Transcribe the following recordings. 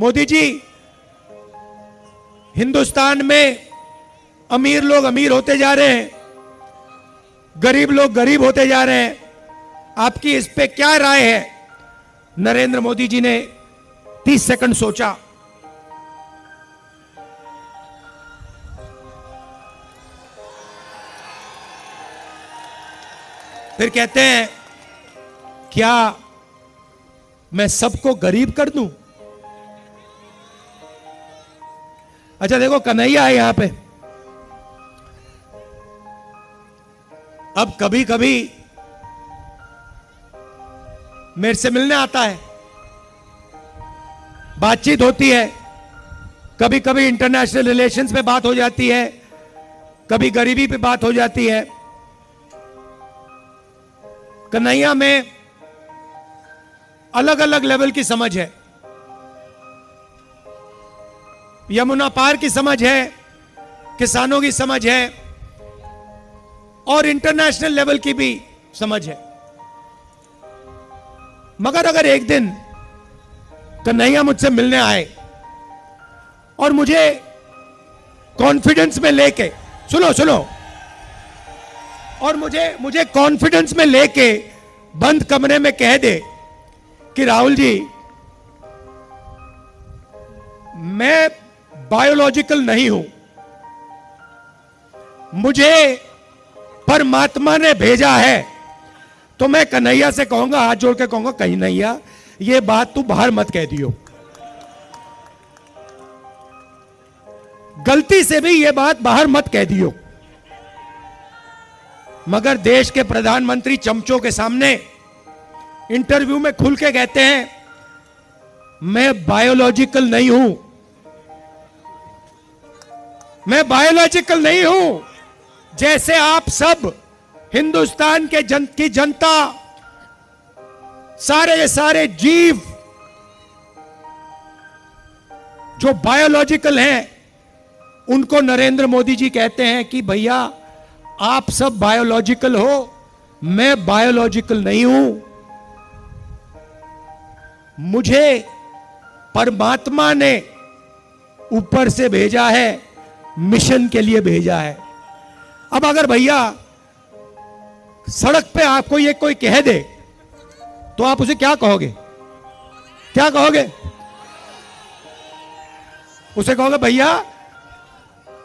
मोदी जी, हिंदुस्तान में अमीर लोग अमीर होते जा रहे हैं, गरीब लोग गरीब होते जा रहे हैं, आपकी इस पे क्या राय है? नरेंद्र मोदी जी ने 30 सेकंड सोचा। फिर कहते हैं, क्या मैं सबको गरीब कर दूं? अच्छा देखो, कन्हैया है यहां पे। अब कभी कभी मेरे से मिलने आता है, बातचीत होती है, कभी कभी इंटरनेशनल रिलेशंस पे बात हो जाती है, कभी गरीबी पे बात हो जाती है। कन्हैया में अलग अलग लेवल की समझ है। यमुना पार की समझ है, किसानों की समझ है, और इंटरनेशनल लेवल की भी समझ है। मगर अगर एक दिन कन्हैया मुझसे मिलने आए और मुझे कॉन्फिडेंस में लेके, सुनो, और मुझे कॉन्फिडेंस में लेके बंद कमरे में कह दे कि राहुल जी, मैं बायोलॉजिकल नहीं हूं, मुझे परमात्मा ने भेजा है, तो मैं कन्हैया से कहूंगा, हाथ जोड़ के कहूंगा, कन्हैया ये बात तू बाहर मत कह दियो, गलती से भी ये बात बाहर मत कह दियो। मगर देश के प्रधानमंत्री चमचों के सामने इंटरव्यू में खुल के कहते हैं, मैं बायोलॉजिकल नहीं हूं, मैं बायोलॉजिकल नहीं हूं। जैसे आप सब हिंदुस्तान की जनता, सारे के सारे जीव जो बायोलॉजिकल हैं, उनको नरेंद्र मोदी जी कहते हैं कि भैया आप सब बायोलॉजिकल हो, मैं बायोलॉजिकल नहीं हूं, मुझे परमात्मा ने ऊपर से भेजा है, मिशन के लिए भेजा है। अब अगर भैया सड़क पे आपको ये कोई कह दे तो आप उसे क्या कहोगे? क्या कहोगे? उसे कहोगे भैया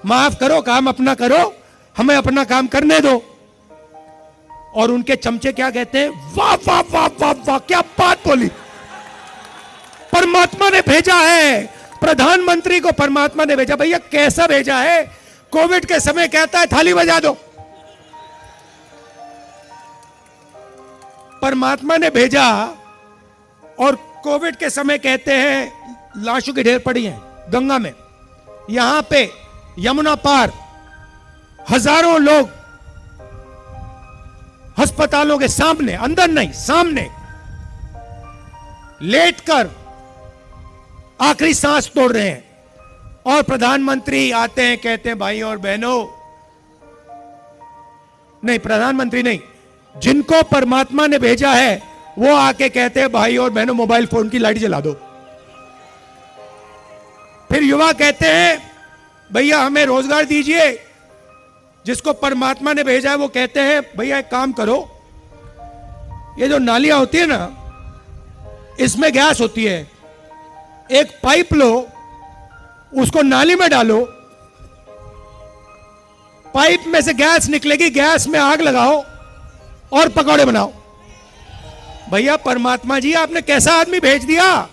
माफ करो, काम अपना करो, हमें अपना काम करने दो। और उनके चमचे क्या कहते हैं? वाह वाह वाह वाह वाह, क्या बात बोली, परमात्मा ने भेजा है, प्रधानमंत्री को परमात्मा ने भेजा। भैया कैसा भेजा है? कोविड के समय कहता है थाली बजा दो, परमात्मा ने भेजा, और कोविड के समय कहते हैं लाशों की ढेर पड़ी हैं गंगा में। यहां पे यमुना पार हजारों लोग अस्पतालों के सामने, अंदर नहीं सामने, लेटकर आखिरी सांस तोड़ रहे हैं। और प्रधानमंत्री आते हैं, कहते हैं भाई और बहनों, नहीं प्रधानमंत्री नहीं, जिनको परमात्मा ने भेजा है वो आके कहते हैं भाई और बहनों मोबाइल फोन की लाइट जला दो। फिर युवा कहते हैं भैया हमें रोजगार दीजिए। जिसको परमात्मा ने भेजा है वो कहते हैं भैया एक काम करो, ये जो नालियां होती है ना, इसमें गैस होती है, एक पाइप लो, उसको नाली में डालो, पाइप में से गैस निकलेगी, गैस में आग लगाओ और पकौड़े बनाओ। भैया परमात्मा जी आपने कैसा आदमी भेज दिया?